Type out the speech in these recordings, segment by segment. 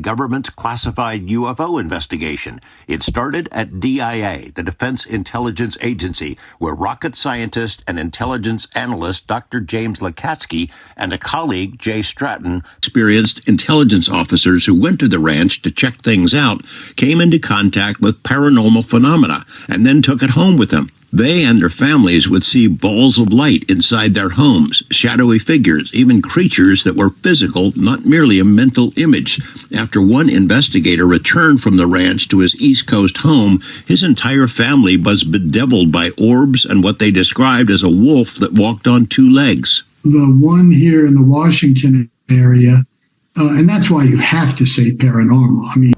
Government classified UFO investigation. It started at DIA, the Defense Intelligence Agency, where rocket scientist and intelligence analyst Doctor James Lacatski and a colleague, Jay Stratton, experienced intelligence officers who went to the ranch to check things out, came into contact with paranormal phenomena, and then took it home with them. They and their families would see balls of light inside their homes, shadowy figures, even creatures that were physical, not merely a mental image. After one investigator returned from the ranch to his East Coast home, his entire family was bedeviled by orbs and what they described as a wolf that walked on two legs. The one here in the Washington area, and that's why you have to say paranormal. I mean,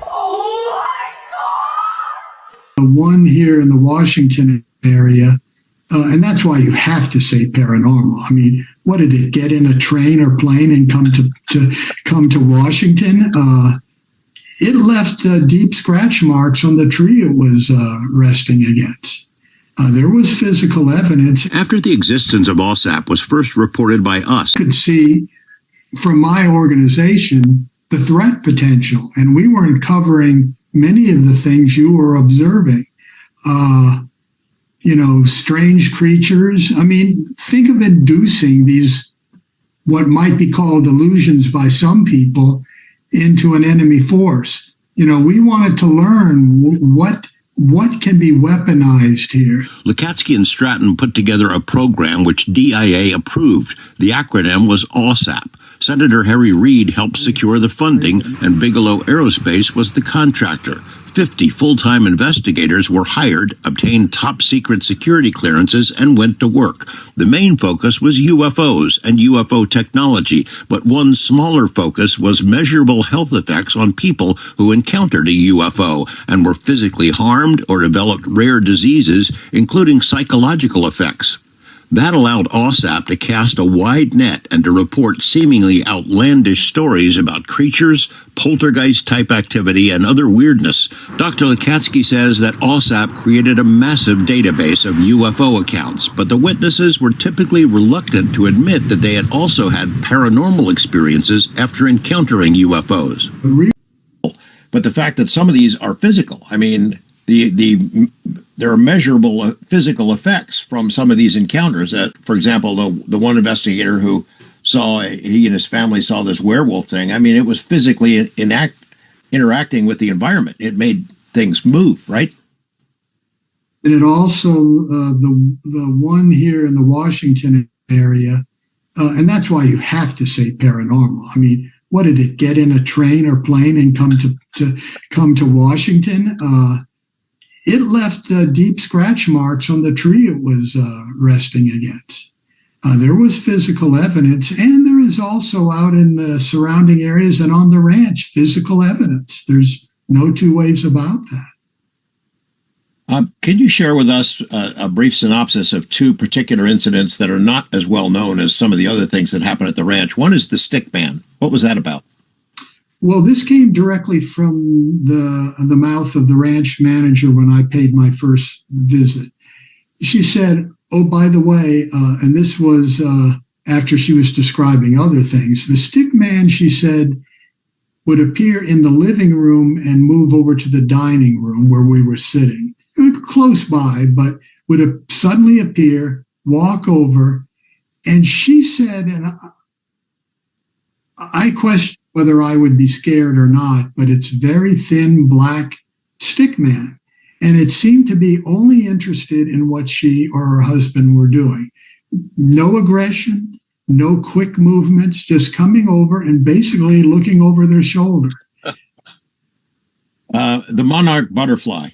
Oh my God! The one here in the Washington area, and that's why you have to say paranormal. I mean, what did it get in a train or plane and come to Washington? It left deep scratch marks on the tree it was resting against. There was physical evidence. After the existence of AAWSAP was first reported by us, I could see from my organization the threat potential, and we weren't covering many of the things you were observing. Strange creatures. I mean, think of inducing these, what might be called illusions by some people, into an enemy force. We wanted to learn what can be weaponized here. Lacatski and Stratton put together a program which DIA approved. The acronym was AAWSAP. Senator Harry Reid helped secure the funding, and Bigelow Aerospace was the contractor. 50 full-time investigators were hired, obtained top-secret security clearances, and went to work. The main focus was UFOs and UFO technology, but one smaller focus was measurable health effects on people who encountered a UFO and were physically harmed or developed rare diseases, including psychological effects. That allowed AAWSAP to cast a wide net and to report seemingly outlandish stories about creatures, poltergeist-type activity, and other weirdness. Dr. Lacatski says that AAWSAP created a massive database of UFO accounts, but the witnesses were typically reluctant to admit that they had also had paranormal experiences after encountering UFOs. But the fact that some of these are physical, I mean, there are measurable physical effects from some of these encounters. For example, the one investigator who he and his family saw this werewolf thing. I mean, it was physically interacting with the environment. It made things move, right? And it also, the one here in the Washington area, and that's why you have to say paranormal. I mean, what did it get in a train or plane and come to Washington? It left deep scratch marks on the tree it was resting against. There was physical evidence, and there is also out in the surrounding areas and on the ranch physical evidence. There's no two ways about that. Can you share with us a brief synopsis of two particular incidents that are not as well known as some of the other things that happened at the ranch? One is the stick man. What was that about? Well, this came directly from the mouth of the ranch manager when I paid my first visit. She said, oh, by the way, and this was after she was describing other things, the stick man, she said, would appear in the living room and move over to the dining room where we were sitting, close by, but would suddenly appear, walk over, and she said, and I questioned whether I would be scared or not, but it's very thin, black stick man. And it seemed to be only interested in what she or her husband were doing. No aggression, no quick movements, just coming over and basically looking over their shoulder. The monarch butterfly.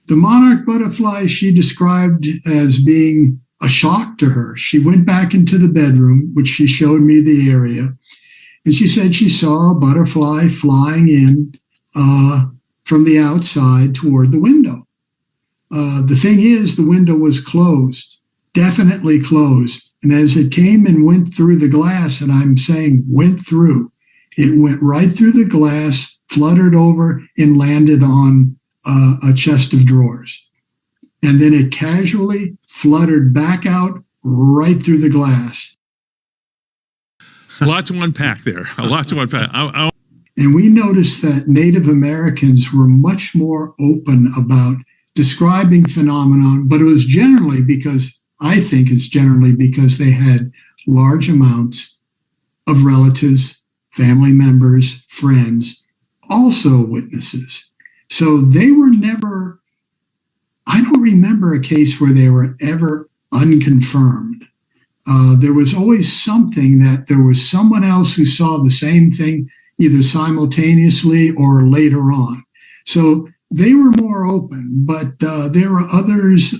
The monarch butterfly she described as being a shock to her. She went back into the bedroom, which she showed me the area, and she said she saw a butterfly flying in from the outside toward the window. The thing is, the window was closed, definitely closed. And as it came and went through the glass, and I'm saying went through, It went right through the glass, fluttered over, and landed on a chest of drawers. And then it casually fluttered back out right through the glass. A lot to unpack there. A lot to unpack. And we noticed that Native Americans were much more open about describing phenomenon, but it was generally because, I think it's generally because they had large amounts of relatives, family members, friends, also witnesses. So they were never, I don't remember a case where they were ever unconfirmed. There was always something that there was someone else who saw the same thing, either simultaneously or later on. So they were more open, but there were others.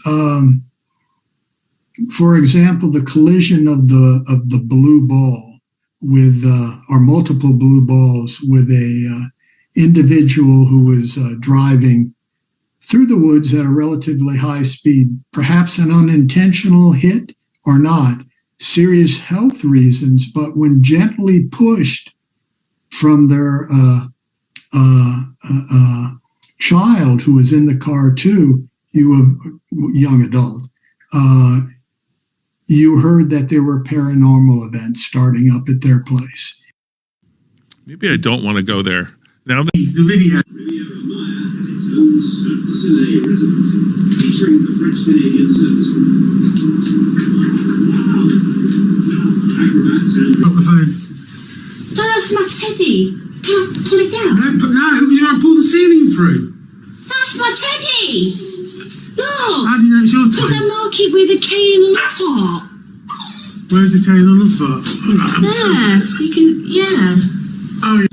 For example, the collision of the blue ball with, or multiple blue balls with a individual who was driving through the woods at a relatively high speed, perhaps an unintentional hit or not, serious health reasons, but when gently pushed from their child who was in the car too, young adult, you heard that there were paranormal events starting up at their place. Maybe I don't want to go there. Now the video of Maya has its own Cirque du Soleil residence, featuring the French-Canadian circus group. Acrobats and... Drop the phone. No, that's my teddy. Can I pull it down? No, you gotta pull the ceiling through. That's my teddy. Look. How do you know it's your Because I teddy? mark it with a K and a love heart. Where's the cane on the foot? There. You can, yeah. Oh, yeah.